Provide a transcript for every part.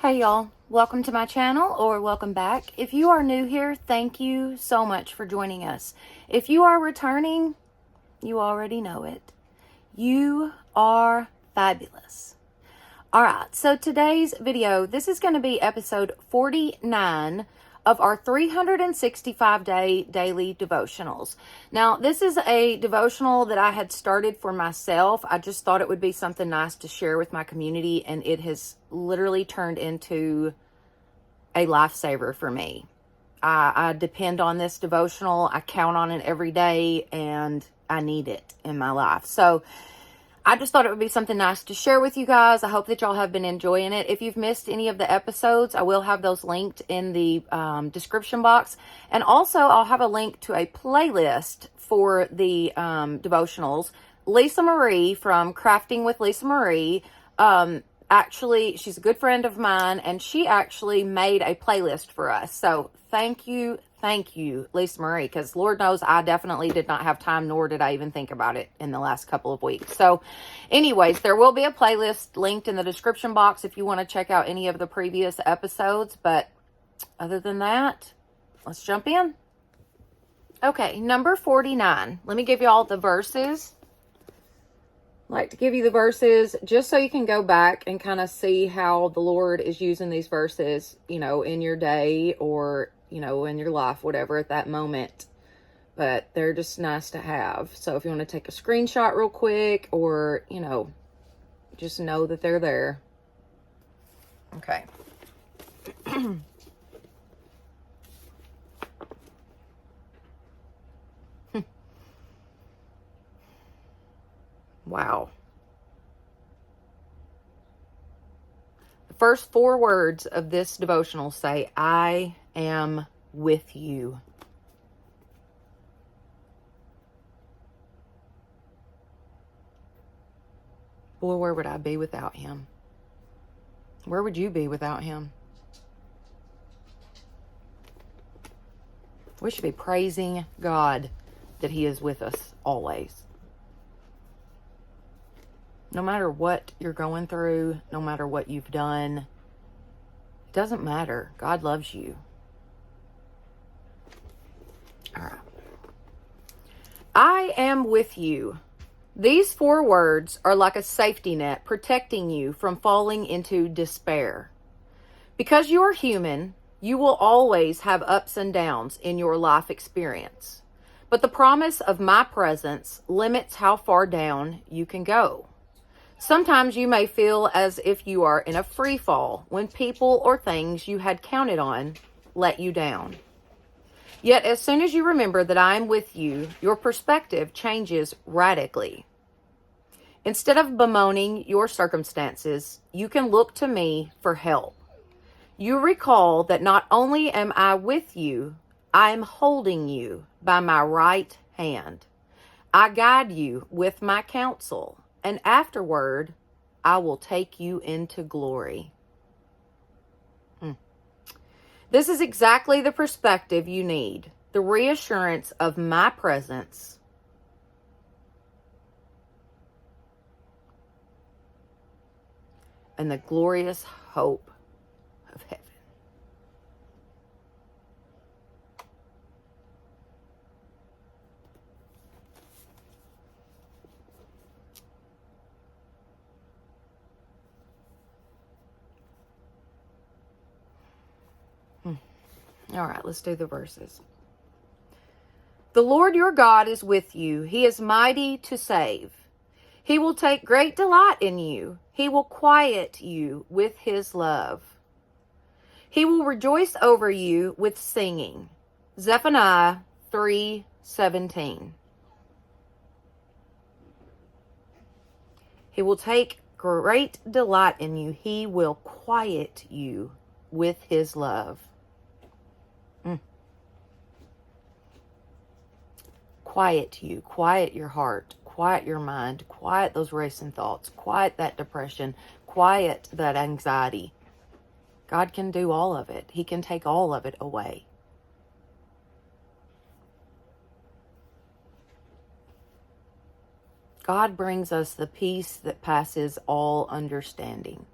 Hey y'all, welcome to my channel or welcome back. If you are new here, thank you so much for joining us. If you are returning, you already know it. You are fabulous. All right, so today's video, this is going to be episode 49 of our 365-day daily devotionals. Now, this is a devotional that I had started for myself. I just thought it would be something nice to share with my community, and it has literally turned into a lifesaver for me. I depend on this devotional. I count on it every day, and I need it in my life. So I just thought it would be something nice to share with you guys. I hope that y'all have been enjoying it. If you've missed any of the episodes, I will have those linked in the description box. And also, I'll have a link to a playlist for the devotionals. Lisa Marie from Crafting with Lisa Marie, actually, she's a good friend of mine, and she actually made a playlist for us. So thank you, Lisa Marie, because Lord knows I definitely did not have time, nor did I even think about it in the last couple of weeks. So anyways, there will be a playlist linked in the description box if you want to check out any of the previous episodes. But other than that, let's jump in. Okay, number 49. Let me give you all the verses. I like to give you the verses just so you can go back and kind of see how the Lord is using these verses, in your day or, in your life, whatever at that moment. But they're just nice to have. So if you want to take a screenshot real quick or, just know that they're there. Okay. Wow. The first 4 words of this devotional say, I am with you. Boy, where would I be without him? Where would you be without him? We should be praising God that he is with us always. No matter what you're going through, no matter what you've done, it doesn't matter. God loves you. All right. I am with you. These 4 words are like a safety net protecting you from falling into despair. Because you're human, you will always have ups and downs in your life experience. But the promise of my presence limits how far down you can go. Sometimes you may feel as if you are in a free fall when people or things you had counted on let you down. Yet as soon as you remember that I am with you, your perspective changes radically. Instead of bemoaning your circumstances, you can look to me for help. You recall that not only am I with you, I am holding you by my right hand. I guide you with my counsel, and afterward, I will take you into glory. This is exactly the perspective you need, the reassurance of my presence and the glorious hope of heaven. All right, let's do the verses. The Lord your God is with you. He is mighty to save. He will take great delight in you. He will quiet you with his love. He will rejoice over you with singing. Zephaniah 3:17. He will take great delight in you. He will quiet you with his love. Quiet you, quiet your heart, quiet your mind, quiet those racing thoughts, quiet that depression, quiet that anxiety. God can do all of it. He can take all of it away. God brings us the peace that passes all understanding.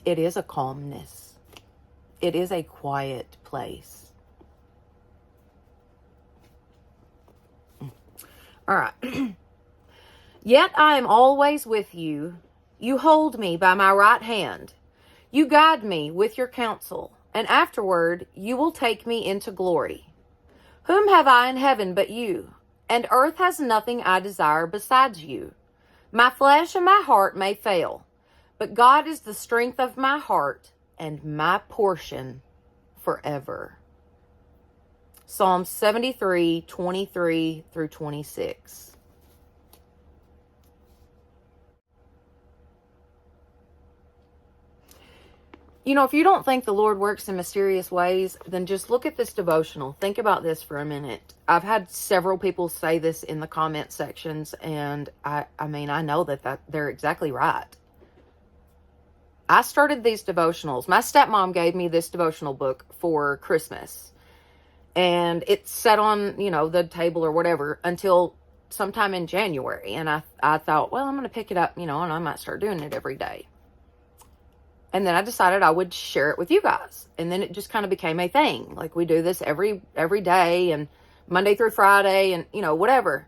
it is a calmness. It is a quiet place. All right. Yet I am always with you. You hold me by my right hand. You guide me with your counsel, and afterward you will take me into glory. Whom have I in heaven but you? And earth has nothing I desire besides you. My flesh and my heart may fail, but God is the strength of my heart and my portion forever. Psalm 73, 23 through 26. You know, if you don't think the Lord works in mysterious ways, then just look at this devotional. Think about this for a minute. I've had several people say this in the comment sections, and I know that they're exactly right. I started these devotionals. My stepmom gave me this devotional book for Christmas, and it sat on, the table or whatever until sometime in January. And I thought, well, I'm going to pick it up, and I might start doing it every day. And then I decided I would share it with you guys. And then it just kind of became a thing. Like, we do this every day and Monday through Friday and, whatever.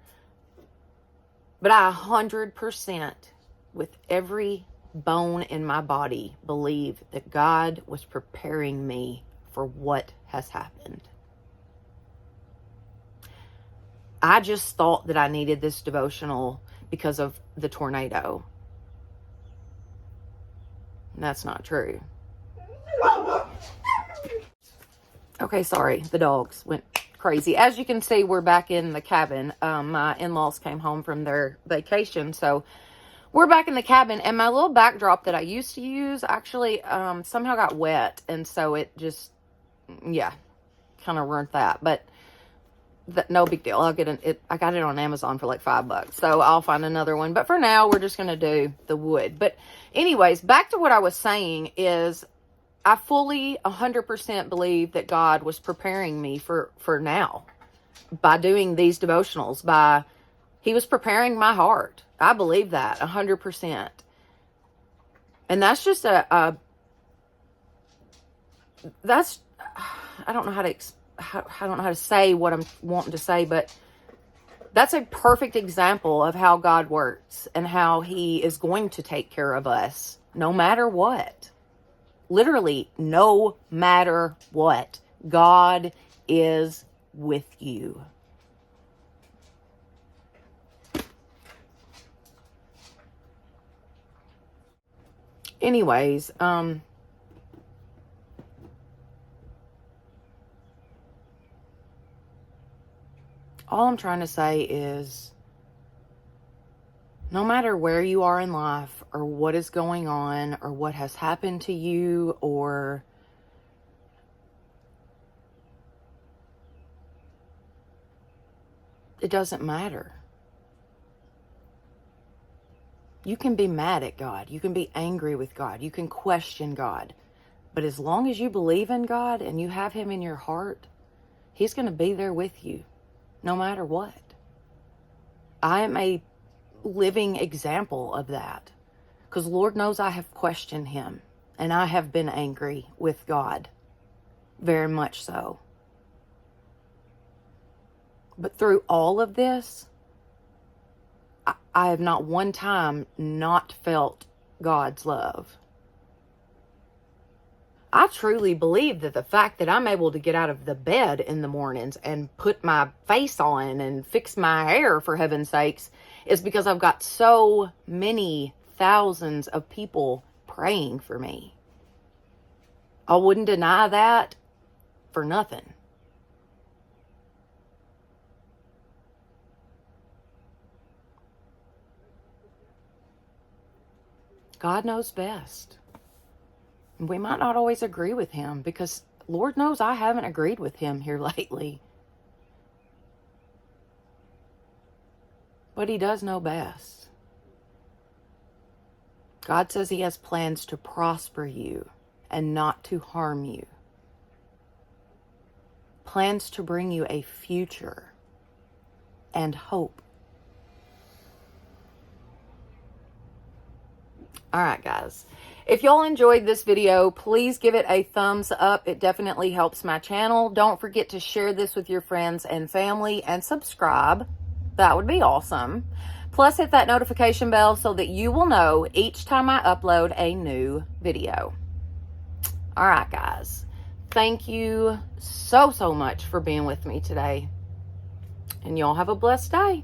But I 100% with every bone in my body believe that God was preparing me for what has happened. I just thought that I needed this devotional because of the tornado. That's not true. Okay, sorry. The dogs went crazy. As you can see, we're back in the cabin. My in-laws came home from their vacation, so we're back in the cabin. And my little backdrop that I used to use actually somehow got wet, and so it just, kind of ruined that. But no big deal. I got it on Amazon for like $5, so I'll find another one. But for now, we're just going to do the wood. But anyways, back to what I was saying is I fully 100% believe that God was preparing me for now by doing these devotionals. He was preparing my heart. I believe that 100%. And that's just I don't know how to I don't know how to say what I'm wanting to say, but that's a perfect example of how God works and how He is going to take care of us no matter what. Literally, no matter what. God is with you. Anyways, all I'm trying to say is, no matter where you are in life or what is going on or what has happened to you, or it doesn't matter. You can be mad at God. You can be angry with God. You can question God. But as long as you believe in God and you have Him in your heart, He's going to be there with you no matter what. I am a living example of that, because Lord knows I have questioned Him and I have been angry with God, very much so. But through all of this, I have not one time not felt God's love. I truly believe that the fact that I'm able to get out of the bed in the mornings and put my face on and fix my hair, for heaven's sakes, is because I've got so many thousands of people praying for me. I wouldn't deny that for nothing. God knows best. We might not always agree with Him, because Lord knows I haven't agreed with Him here lately. But He does know best. God says He has plans to prosper you and not to harm you. Plans to bring you a future and hope. All right, guys. If y'all enjoyed this video, please give it a thumbs up. It definitely helps my channel. Don't forget to share this with your friends and family and subscribe. That would be awesome. Plus, hit that notification bell so that you will know each time I upload a new video. All right, guys. Thank you so much for being with me today. And y'all have a blessed day.